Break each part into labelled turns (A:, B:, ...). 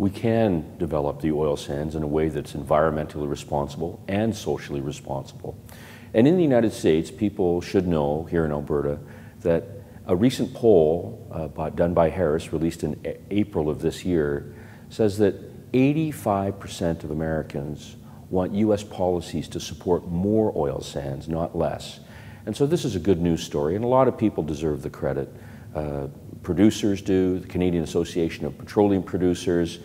A: we can develop the oil sands in a way that's environmentally responsible and socially responsible. And in the United States, people should know here in Alberta that a recent poll done by Harris, released in April of this year, says that 85% of Americans want U.S. policies to support more oil sands, not less. And so this is a good news story, and a lot of people deserve the credit. Producers do, the Canadian Association of Petroleum Producers,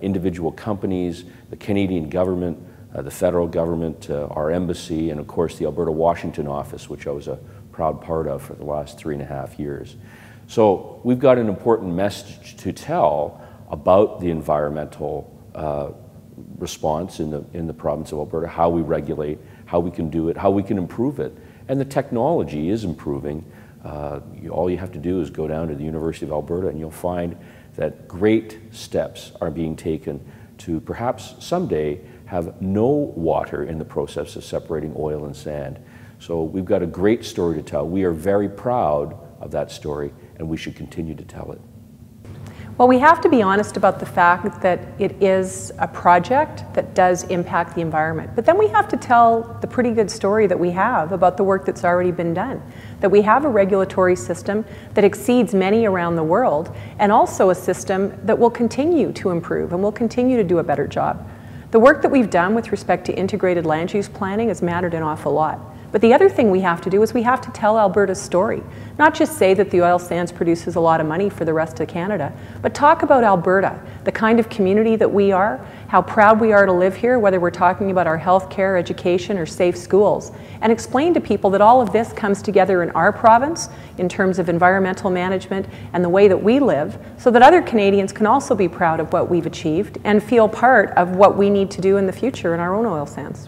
A: individual companies, the Canadian government, the federal government, our embassy, and of course the Alberta Washington office, which I was a proud part of for the last 3.5 years. So we've got an important message to tell about the environmental response in the province of Alberta, how we regulate, how we can do it, how we can improve it. And the technology is improving. All you have to do is go down to the University of Alberta and you'll find that great steps are being taken to perhaps someday have no water in the process of separating oil and sand. So we've got a great story to tell. We are very proud of that story and we should continue to tell it.
B: Well, we have to be honest about the fact that it is a project that does impact the environment. But then we have to tell the pretty good story that we have about the work that's already been done. That we have a regulatory system that exceeds many around the world, and also a system that will continue to improve and will continue to do a better job. The work that we've done with respect to integrated land use planning has mattered an awful lot. But the other thing we have to do is we have to tell Alberta's story. Not just say that the oil sands produces a lot of money for the rest of Canada, but talk about Alberta, the kind of community that we are, how proud we are to live here, whether we're talking about our health care, education, or safe schools, and explain to people that all of this comes together in our province in terms of environmental management and the way that we live, so that other Canadians can also be proud of what we've achieved and feel part of what we need to do in the future in our own oil sands.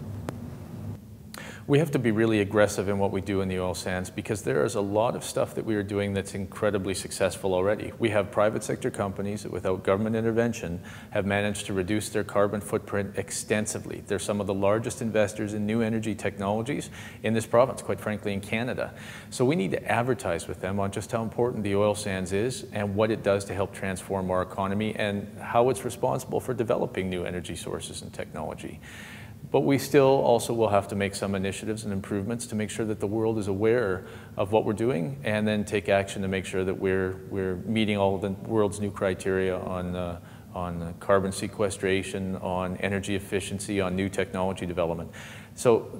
C: We have to be really aggressive in what we do in the oil sands because there is a lot of stuff that we are doing that's incredibly successful already. We have private sector companies that without government intervention have managed to reduce their carbon footprint extensively. They're some of the largest investors in new energy technologies in this province, quite frankly in Canada. So we need to advertise with them on just how important the oil sands is and what it does to help transform our economy and how it's responsible for developing new energy sources and technology. But we still also will have to make some initiatives and improvements to make sure that the world is aware of what we're doing and then take action to make sure that we're meeting all of the world's new criteria on carbon sequestration, on energy efficiency, on new technology development. So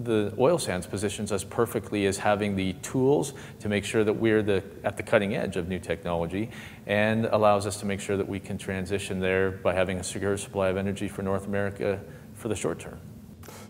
C: the oil sands positions us perfectly as having the tools to make sure that we're at the cutting edge of new technology and allows us to make sure that we can transition there by having a secure supply of energy for North America for the short term.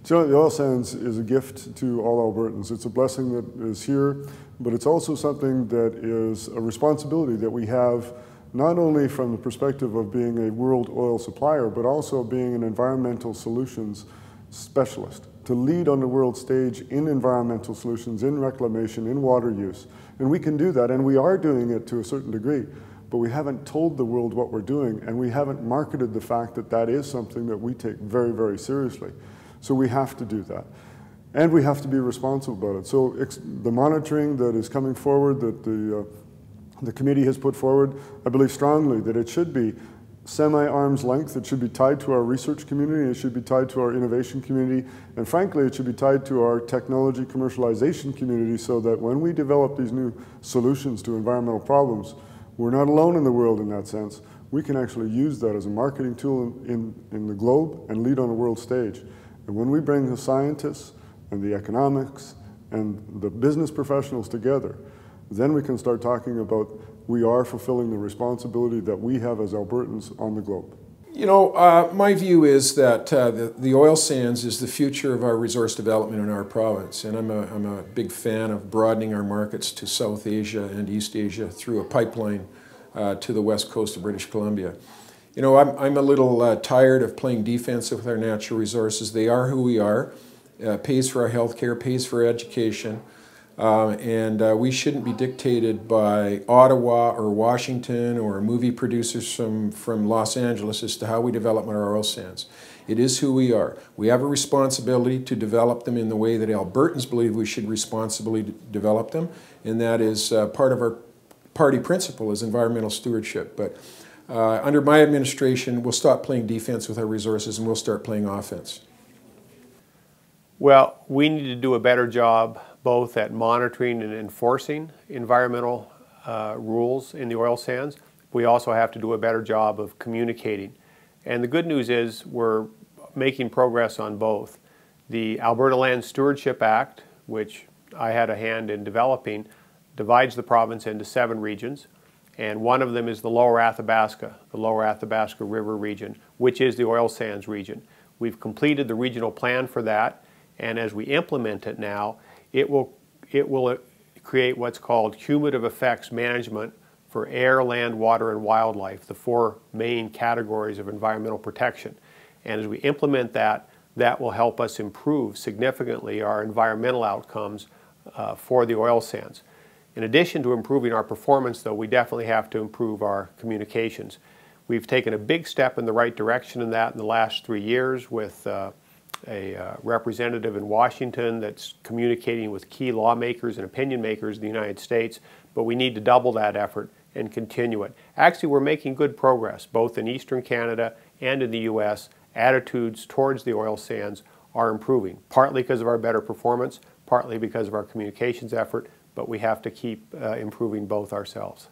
D: So the oil sands is a gift to all Albertans. It's a blessing that is here, but it's also something that is a responsibility that we have not only from the perspective of being a world oil supplier, but also being an environmental solutions specialist, to lead on the world stage in environmental solutions, in reclamation, in water use. And we can do that, and we are doing it to a certain degree. But we haven't told the world what we're doing, and we haven't marketed the fact that that is something that we take very, very seriously. So we have to do that. And we have to be responsible about it. So the monitoring that is coming forward, that the committee has put forward, I believe strongly that it should be semi-arm's length. It should be tied to our research community, it should be tied to our innovation community, and frankly, it should be tied to our technology commercialization community so that when we develop these new solutions to environmental problems, we're not alone in the world in that sense. We can actually use that as a marketing tool in the globe and lead on the world stage. And when we bring the scientists and the economics and the business professionals together, then we can start talking about we are fulfilling the responsibility that we have as Albertans on the globe.
E: You know, my view is that the oil sands is the future of our resource development in our province, and I'm a big fan of broadening our markets to South Asia and East Asia through a pipeline to the west coast of British Columbia. You know, I'm a little tired of playing defense with our natural resources. They are who we are, pays for our health care, pays for our education, and we shouldn't be dictated by Ottawa or Washington or movie producers from Los Angeles as to how we develop our oil sands. It is who we are. We have a responsibility to develop them in the way that Albertans believe we should responsibly develop them, and that is part of our party principle is environmental stewardship. But Under my administration, we'll stop playing defense with our resources and we'll start playing offense.
F: Well, we need to do a better job both at monitoring and enforcing environmental rules in the oil sands. We also have to do a better job of communicating. And the good news is we're making progress on both. The Alberta Land Stewardship Act, which I had a hand in developing, divides the province into 7 regions. And one of them is the Lower Athabasca River region, which is the oil sands region. We've completed the regional plan for that, and as we implement it now, it will create what's called cumulative effects management for air, land, water, and wildlife, the 4 main categories of environmental protection. And as we implement that, that will help us improve significantly our environmental outcomes for the oil sands. In addition to improving our performance, though, we definitely have to improve our communications. We've taken a big step in the right direction in that in the last 3 years with a representative in Washington that's communicating with key lawmakers and opinion makers in the United States, but we need to double that effort and continue it. Actually, we're making good progress, both in Eastern Canada and in the U.S. Attitudes towards the oil sands are improving, partly because of our better performance, partly because of our communications effort, but we have to keep improving both ourselves.